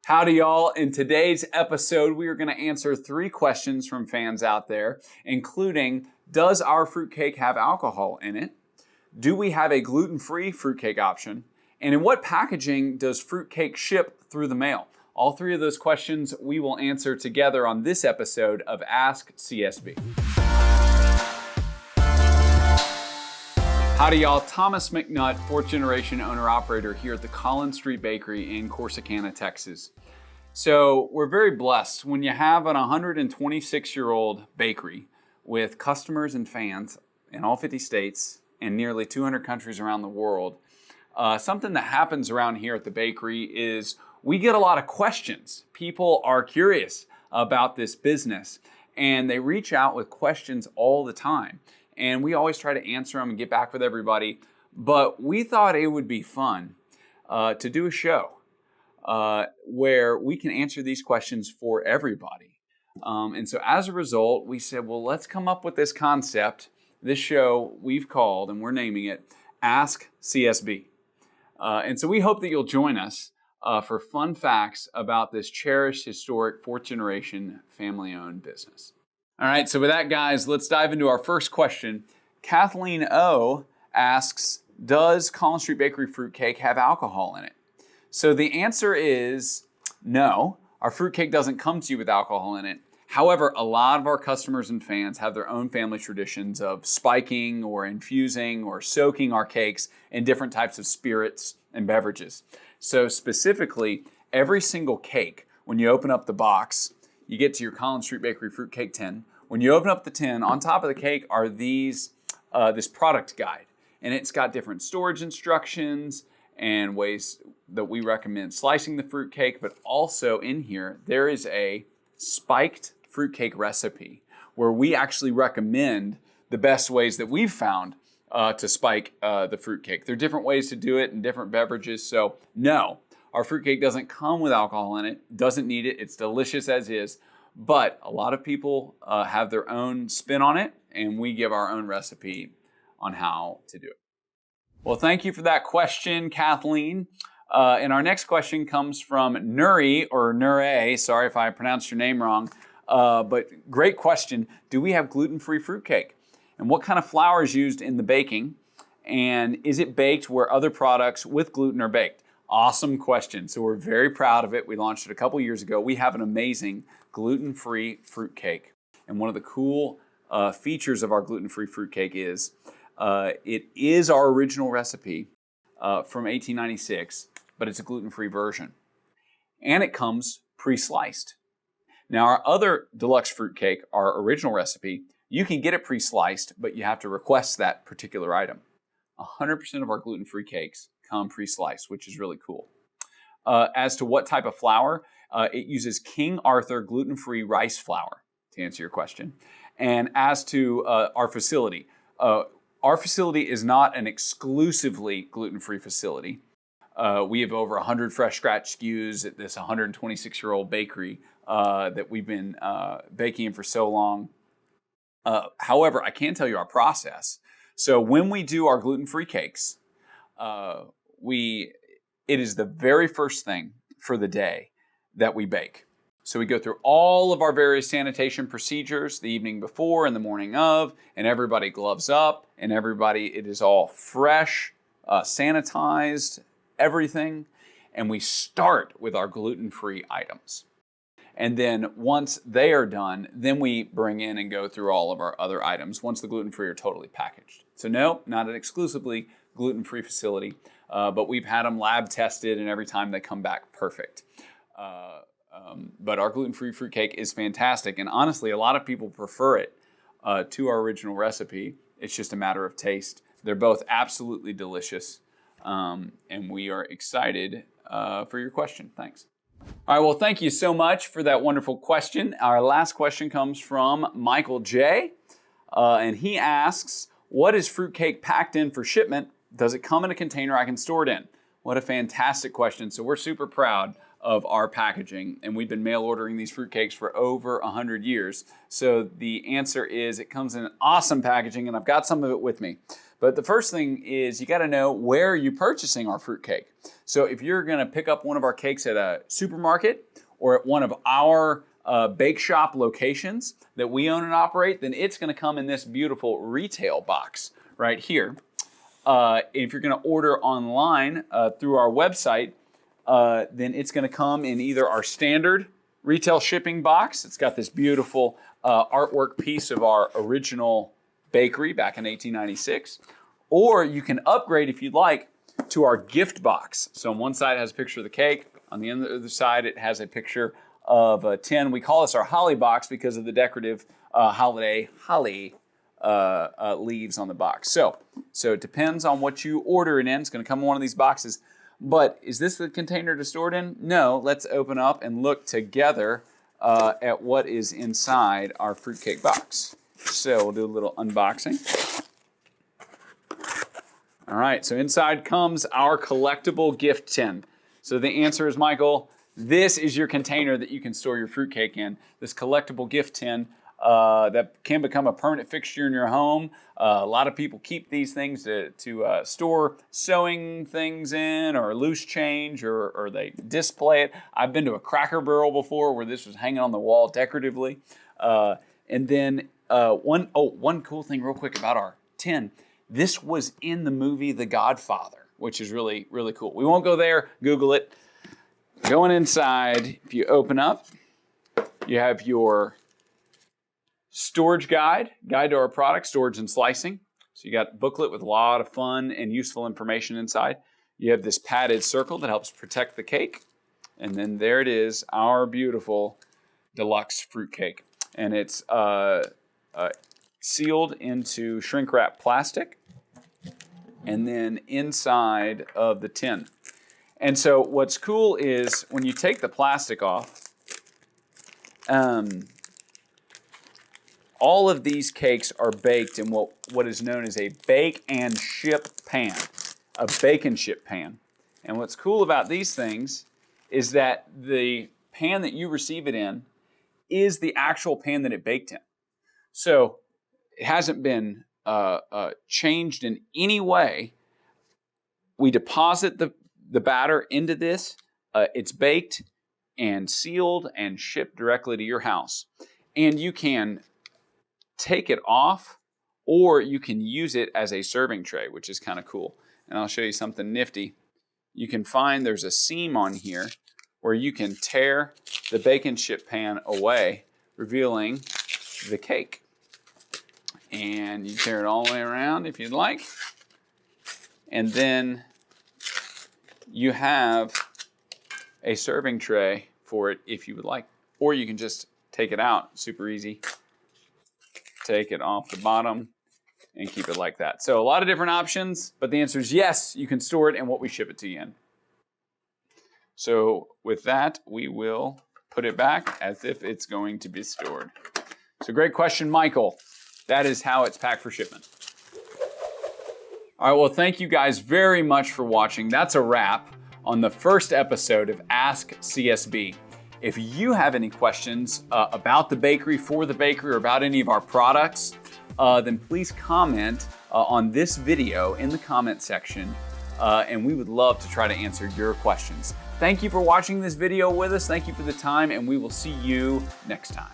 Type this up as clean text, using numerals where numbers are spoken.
Howdy, y'all. In today's episode, we are going to answer 3 questions from fans out there, including, does our fruitcake have alcohol in it? Do we have a gluten-free fruitcake option? And in what packaging does fruitcake ship through the mail? All 3 of those questions we will answer together on this episode of Ask CSB. Howdy, y'all. Thomas McNutt, 4th generation owner-operator here at the Collin Street Bakery in Corsicana, Texas. So we're very blessed when you have an 126-year-old bakery with customers and fans in all 50 states and nearly 200 countries around the world. Something that happens around here at the bakery is we get a lot of questions. People are curious about this business and they reach out with questions all the time. And we always try to answer them and get back with everybody. But we thought it would be fun to do a show where we can answer these questions for everybody. And so as a result, we said, well, let's come up with this concept. This show we've called, and we're naming it, Ask CSB. And so we hope that you'll join us for fun facts about this cherished, historic, 4th generation family-owned business. All right, so with that, guys, let's dive into our first question. Kathleen O. asks, does Collin Street Bakery fruitcake have alcohol in it? So the answer is no. Our fruitcake doesn't come to you with alcohol in it. However, a lot of our customers and fans have their own family traditions of spiking or infusing or soaking our cakes in different types of spirits and beverages. So specifically, every single cake, when you open up the box, you get to your Collin Street Bakery fruitcake tin. When you open up the tin, on top of the cake are this product guide. And it's got different storage instructions and ways that we recommend slicing the fruitcake. But also in here, there is a spiked fruitcake recipe where we actually recommend the best ways that we've found to spike the fruitcake. There are different ways to do it in different beverages. So no. Our fruitcake doesn't come with alcohol in it, doesn't need it, it's delicious as is, but a lot of people have their own spin on it, and we give our own recipe on how to do it. Well, thank you for that question, Kathleen. And our next question comes from Nuri, or Nure, sorry if I pronounced your name wrong, but great question. Do we have gluten-free fruitcake? And what kind of flour is used in the baking? And is it baked where other products with gluten are baked? Awesome question. So we're very proud of it. We launched it a couple years ago. We have an amazing gluten-free fruitcake. And one of the cool features of our gluten-free fruitcake is it is our original recipe from 1896, but it's a gluten-free version. And it comes pre-sliced. Now our other DeLuxe Fruitcake, our original recipe, you can get it pre-sliced, but you have to request that particular item. 100% of our gluten-free cakes come pre-sliced, which is really cool. As to what type of flour, it uses King Arthur gluten-free rice flour, to answer your question. And as to our facility is not an exclusively gluten-free facility. We have over 100 fresh scratch SKUs at this 126-year-old bakery that we've been baking in for so long. However, I can tell you our process. So when we do our gluten-free cakes, it is the very first thing for the day that we bake. So we go through all of our various sanitation procedures the evening before and the morning of, and everybody gloves up, and it is all fresh, sanitized, everything. And we start with our gluten-free items. And then once they are done, then we bring in and go through all of our other items once the gluten-free are totally packaged. So no, not an exclusively gluten-free facility, but we've had them lab tested and every time they come back perfect. But our gluten-free fruitcake is fantastic. And honestly, a lot of people prefer it to our original recipe. It's just a matter of taste. They're both absolutely delicious. And we are excited for your question. Thanks. All right, well, thank you so much for that wonderful question. Our last question comes from Michael J. And he asks, what is fruitcake packed in for shipment? Does it come in a container I can store it in? What a fantastic question. So we're super proud of our packaging, and we've been mail ordering these fruitcakes for over 100 years. So the answer is it comes in awesome packaging, and I've got some of it with me. But the first thing is you got to know where you're purchasing our fruitcake. So if you're going to pick up one of our cakes at a supermarket or at one of our bake shop locations that we own and operate, then it's going to come in this beautiful retail box right here. If you're going to order online through our website, then it's going to come in either our standard retail shipping box. It's got this beautiful artwork piece of our original bakery back in 1896. Or you can upgrade, if you'd like, to our gift box. So on one side it has a picture of the cake. On the other side it has a picture of a tin. We call this our holly box because of the decorative holiday holly leaves on the box. So it depends on what you order it in. It's going to come in one of these boxes. But is this the container to store it in? No. Let's open up and look together at what is inside our fruitcake box. So we'll do a little unboxing. All right, so inside comes our collectible gift tin. So the answer is, Michael, this is your container that you can store your fruitcake in. This collectible gift tin that can become a permanent fixture in your home. A lot of people keep these things to store sewing things in, or loose change, or they display it. I've been to a Cracker Barrel before where this was hanging on the wall decoratively. And then one cool thing real quick about our tin. This was in the movie The Godfather, which is really, really cool. We won't go there. Google it. Going inside, if you open up, you have your storage guide to our product, storage and slicing. So you got a booklet with a lot of fun and useful information inside. You have this padded circle that helps protect the cake. And then there it is, our beautiful DeLuxe Fruitcake. And it's sealed into shrink wrap plastic and then inside of the tin. And so what's cool is when you take the plastic off, all of these cakes are baked in what is known as a bake and ship pan, a bake and ship pan. And what's cool about these things is that the pan that you receive it in is the actual pan that it baked in. So it hasn't been changed in any way. We deposit the batter into this. It's baked and sealed and shipped directly to your house. And you can take it off, or you can use it as a serving tray, which is kind of cool. And I'll show you something nifty. You can find there's a seam on here where you can tear the bake and ship pan away, revealing the cake. And you tear it all the way around if you'd like. And then you have a serving tray for it if you would like. Or you can just take it out, super easy. Take it off the bottom and keep it like that. So a lot of different options, but the answer is yes, you can store it in what we ship it to you in. So with that, we will put it back as if it's going to be stored. So great question, Michael. That is how it's packed for shipment. All right, well, thank you guys very much for watching. That's a wrap on the first episode of Ask CSB. If you have any questions about the bakery, for the bakery, or about any of our products, then please comment on this video in the comment section, and we would love to try to answer your questions. Thank you for watching this video with us. Thank you for the time, and we will see you next time.